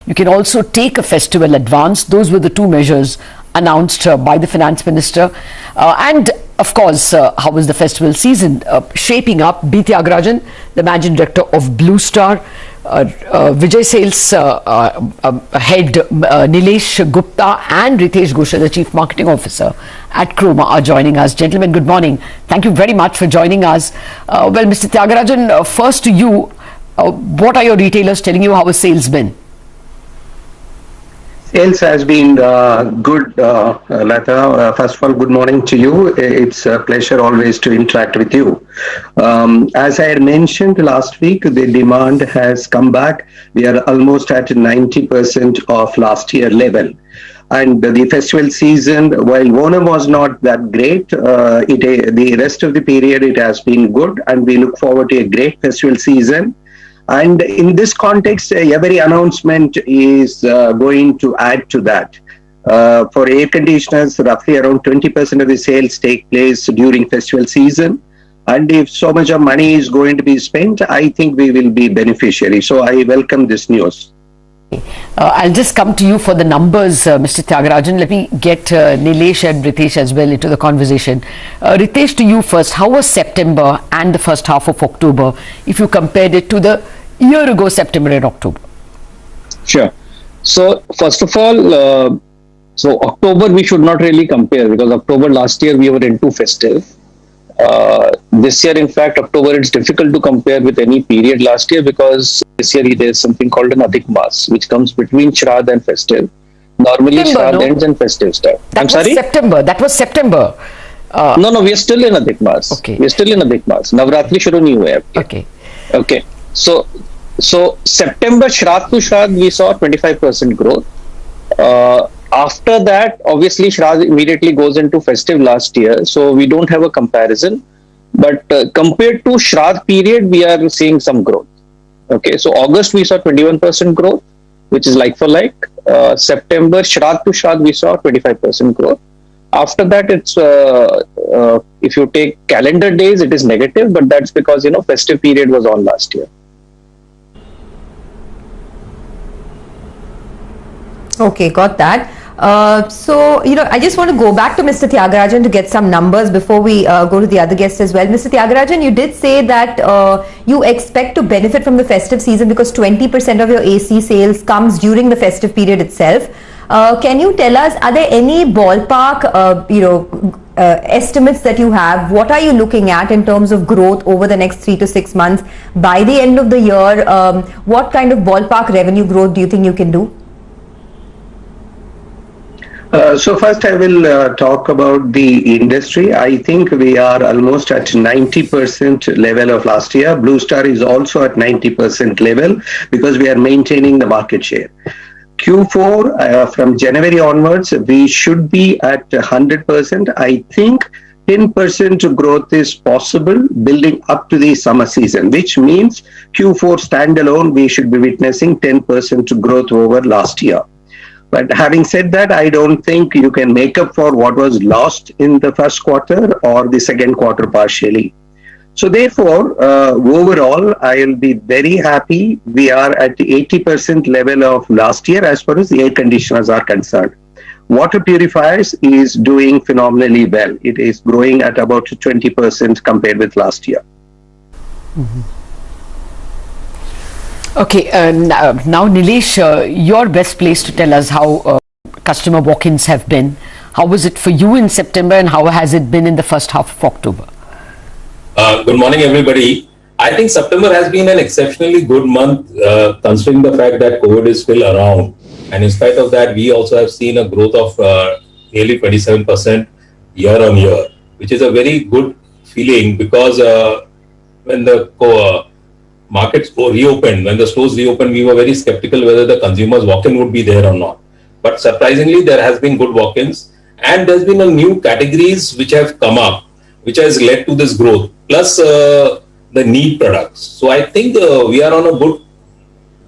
You can also take a festival advance. Those were the two measures announced by the finance minister. And of course, how was the festival season shaping up? B. Tyagarajan, the managing director of Blue Star, Vijay Sales head Nilesh Gupta, and Ritesh Ghosal, the chief marketing officer at Croma, are joining us. Gentlemen, good morning. Thank you very much for joining us. Well, Mr. Tyagarajan, first to you, what are your retailers telling you? How has sales been? Sales has been good, Latha. First of all, good morning to you. It's a pleasure always to interact with you. As I had mentioned last week, the demand has come back. We are almost at 90% of last year level. And the festival season, while Onam was not that great, the rest of the period it has been good, and we look forward to a great festival season. And in this context, every announcement is going to add to that. For air conditioners, roughly around 20% of the sales take place during festival season. And if so much of money is going to be spent, I think we will be beneficiary. So I welcome this news. I'll just come to you for the numbers, Mr. Tyagarajan. Let me get Nilesh and Ritesh as well into the conversation. Ritesh, to you first. How was September and the first half of October if you compared it to the year ago September and October? Sure. So first of all, so October we should not really compare, because October last year we were into festive. This year, in fact, October, it's difficult to compare with any period last year, because this year there's something called an Adhik Mas, which comes between Shravan and festive. Normally, Shravan ends and festive start. I'm sorry? September. That was September. No, we are still in Adhik Mas. Okay. We are still in Adhik Mas. Navratri shuru nahi hua hai. Okay. Okay. So September, Shravan to Shravan, we saw 25% growth. After that, obviously, Shravan immediately goes into festive last year, so we don't have a comparison. But compared to Shravan period, we are seeing some growth. Okay, so August we saw 21% growth, which is like for like. September, Shravan to Shravan, we saw 25% growth. After that, it's if you take calendar days, it is negative, but that's because festive period was on last year. Okay, got that. So, I just want to go back to Mr. Tyagarajan to get some numbers before we go to the other guests as well. Mr. Tyagarajan, you did say that you expect to benefit from the festive season because 20% of your AC sales comes during the festive period itself. Can you tell us, are there any ballpark, estimates that you have? What are you looking at in terms of growth over the next 3 to 6 months? By the end of the year, what kind of ballpark revenue growth do you think you can do? So first I will talk about the industry. I think we are almost at 90% level of last year. Blue Star is also at 90% level because we are maintaining the market share. Q4 from January onwards, we should be at 100%. I think 10% growth is possible building up to the summer season, which means Q4 standalone, we should be witnessing 10% growth over last year. But having said that, I don't think you can make up for what was lost in the first quarter or the second quarter partially. So therefore, overall, I'll be very happy. We are at the 80% level of last year as far as the air conditioners are concerned. Water purifiers is doing phenomenally well. It is growing at about 20% compared with last year. Mm-hmm. Okay, now Nilesh, you're best placed to tell us how customer walk-ins have been. How was it for you in September and how has it been in the first half of October? Good morning, everybody. I think September has been an exceptionally good month, considering the fact that COVID is still around. And in spite of that, we also have seen a growth of nearly 27% year on year, which is a very good feeling because when the markets reopened, when the stores reopened, we were very skeptical whether the consumers walk-in would be there or not. But surprisingly, there has been good walk-ins, and there's been a new categories which have come up, which has led to this growth, plus the need products. So I think we are on a good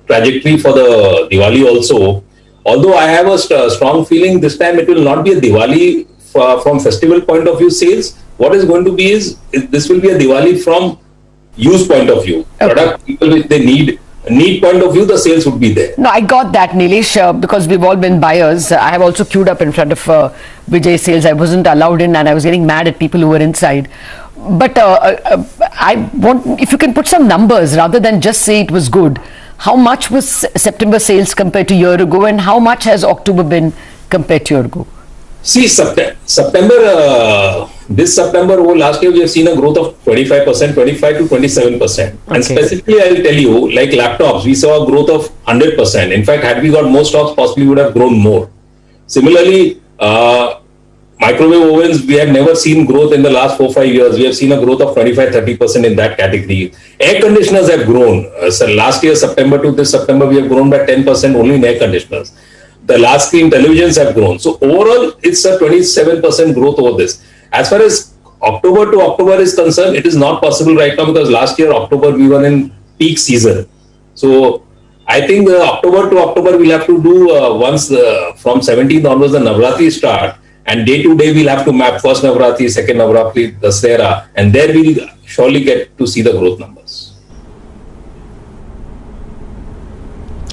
trajectory for the Diwali also. Although I have a strong feeling this time it will not be a Diwali from festival point of view sales. What is going to be is this will be a Diwali from use point of view. Okay. Product people which they need need point of view, the sales would be there. No, I got that, Nilesh, because we've all been buyers. I have also queued up in front of Vijay sales. I wasn't allowed in and I was getting mad at people who were inside. But I want, if you can put some numbers rather than just say it was good. How much was September sales compared to a year ago, and how much has October been compared to a year ago? See, September, this September over last year, we have seen a growth of 25%, 25 to 27%. And specifically, I'll tell you, like laptops, we saw a growth of 100%. In fact, had we got more stocks, possibly would have grown more. Similarly, microwave ovens, we have never seen growth in the last 4-5 years. We have seen a growth of 25-30% in that category. Air conditioners have grown. So last year, September to this September, we have grown by 10% only in air conditioners. The large screen televisions have grown. So overall, it's a 27% growth over this. As far as October to October is concerned, it is not possible right now because last year, October, we were in peak season. So I think October to October, we'll have to do once from 17th onwards, the Navratri start. And day to day, we'll have to map first Navratri, second Navratri, Dasera. And there we'll surely get to see the growth numbers.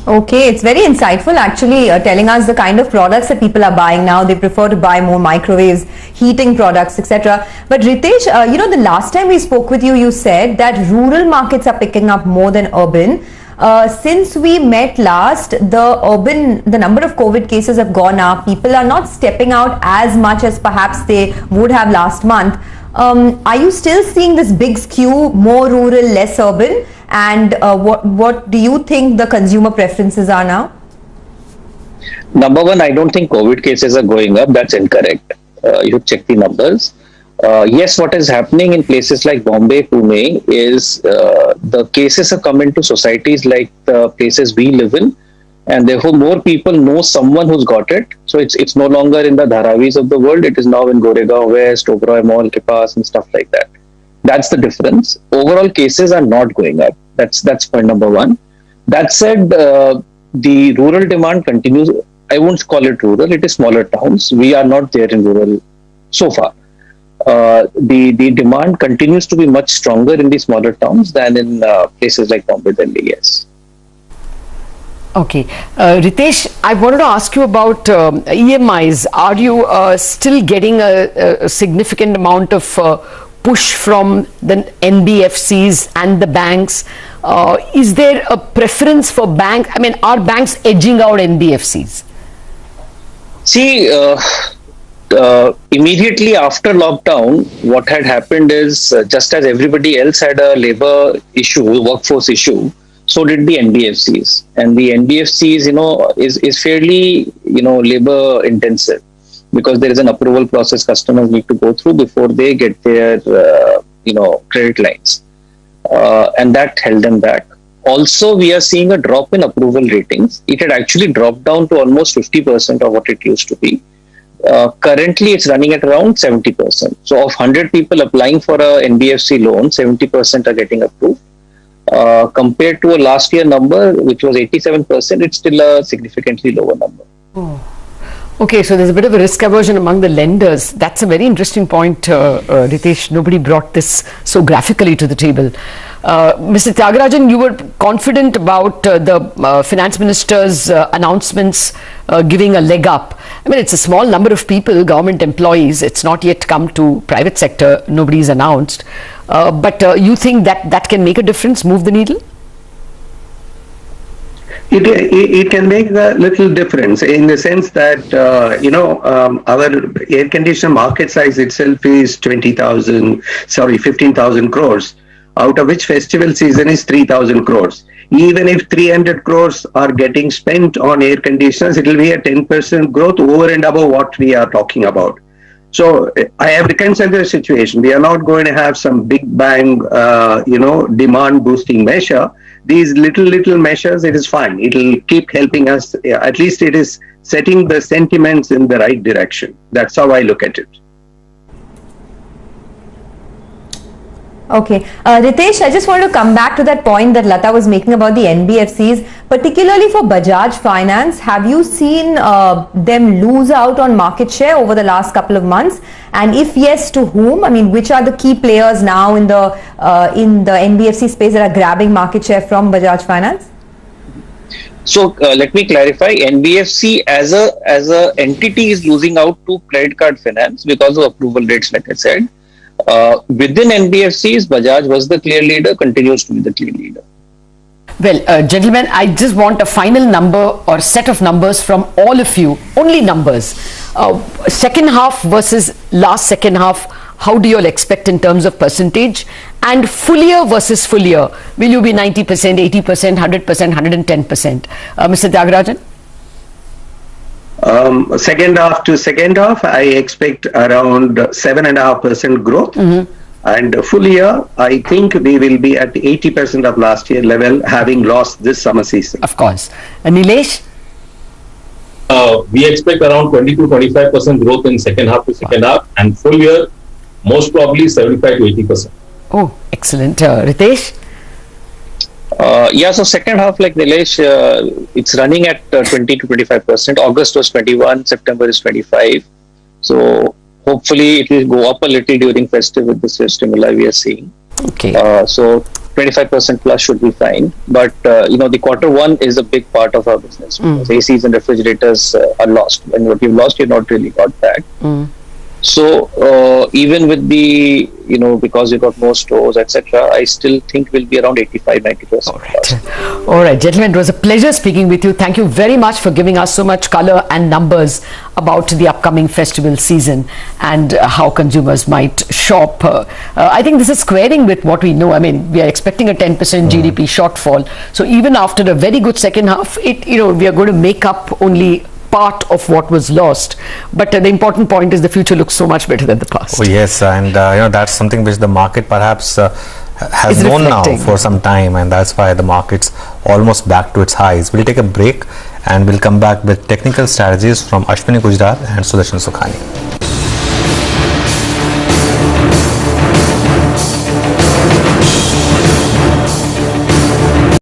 Okay, it's very insightful actually, telling us the kind of products that people are buying now. They prefer to buy more microwaves, heating products, etc. But Ritesh, the last time we spoke with you, you said that rural markets are picking up more than urban. Since we met last, the number of COVID cases have gone up. People are not stepping out as much as perhaps they would have last month. Are you still seeing this big skew, more rural, less urban? And what do you think the consumer preferences are now? Number one, I don't think COVID cases are going up. That's incorrect. You check the numbers. Yes, what is happening in places like Bombay, Pune is the cases have come into societies like the places we live in, and therefore more people know someone who's got it. So it's no longer in the Dharavis of the world. It is now in Goregaon West, Oberoi Mall, Kepas, and stuff like that. That's the difference. Overall cases are not going up. That's point number one. That said, the rural demand continues. I won't call it rural. It is smaller towns. We are not there in rural so far. The demand continues to be much stronger in the smaller towns than in places like Bombay, Delhi. Yes. Okay. Ritesh, I wanted to ask you about EMIs. Are you still getting a significant amount of push from the NBFCs and the banks? Is there a preference for bank? I mean, are banks edging out NBFCs? See, immediately after lockdown, what had happened is just as everybody else had a labor issue, workforce issue, so did the NBFCs. And the NBFCs, is fairly, labor intensive, because there is an approval process customers need to go through before they get their, credit lines. And that held them back. Also, we are seeing a drop in approval ratings. It had actually dropped down to almost 50% of what it used to be. Currently, it's running at around 70%. So of 100 people applying for a NBFC loan, 70% are getting approved. Compared to a last year number, which was 87%, it's still a significantly lower number. Oh. Okay, so there's a bit of a risk aversion among the lenders. That's a very interesting point, Ritesh. Nobody brought this so graphically to the table. Mr. Tyagarajan, you were confident about the finance minister's announcements giving a leg up. I mean, it's a small number of people, government employees. It's not yet come to private sector. Nobody's announced. But you think that can make a difference, move the needle? It can make a little difference in the sense that, our air conditioner market size itself is 15,000 crores, out of which festival season is 3,000 crores. Even if 300 crores are getting spent on air conditioners, it will be a 10% growth over and above what we are talking about. So I have reconciled the situation. We are not going to have some big bang, demand boosting measure. These little measures, it is fine. It will keep helping us. At least it is setting the sentiments in the right direction. That's how I look at it. Okay. Ritesh, I just want to come back to that point that Latha was making about the NBFCs, particularly for Bajaj Finance. Have you seen them lose out on market share over the last couple of months? And if yes, to whom? I mean, which are the key players now in the NBFC space that are grabbing market share from Bajaj Finance? Let me clarify. NBFC as a entity is losing out to credit card finance because of approval rates, like I said. Within NBFCs, Bajaj was the clear leader, continues to be the clear leader. Well, gentlemen, I just want a final number or set of numbers from all of you, only numbers. Second half versus last second half, how do you all expect in terms of percentage? And full year versus full year, will you be 90%, 80%, 100%, 110%? Mr. Tyagarajan? Second half to second half, I expect around 7.5% growth. And full year, I think we will be at 80% of last year level, having lost this summer season. Of course. Nilesh? We expect around 20 to 25% growth in second half to second half, and full year, most probably 75 to 80%. Oh, excellent. Ritesh? So second half, like Nilesh, it's running at 20 to 25%. August was 21, September is 25. So hopefully it will go up a little during festive with this stimuli we are seeing. Okay. So 25% plus should be fine. But, the quarter one is a big part of our business. Because ACs and refrigerators are lost. And what you've lost, you've not really got back. So even with the, because you got more stores, etc., I still think we'll be around 85-90%. All right. All right, gentlemen, it was a pleasure speaking with you. Thank you very much for giving us so much color and numbers about the upcoming festival season and how consumers might shop. I think this is squaring with what we know. I mean, we are expecting a 10% GDP shortfall. So even after a very good second half, we are going to make up only part of what was lost, but the important point is the future looks so much better than the past. Oh yes, and that's something which the market perhaps has known now for some time, and that's why the market's almost back to its highs. We'll take a break and we'll come back with technical strategies from Ashwini Gujrar and Sudarshan Sukhani.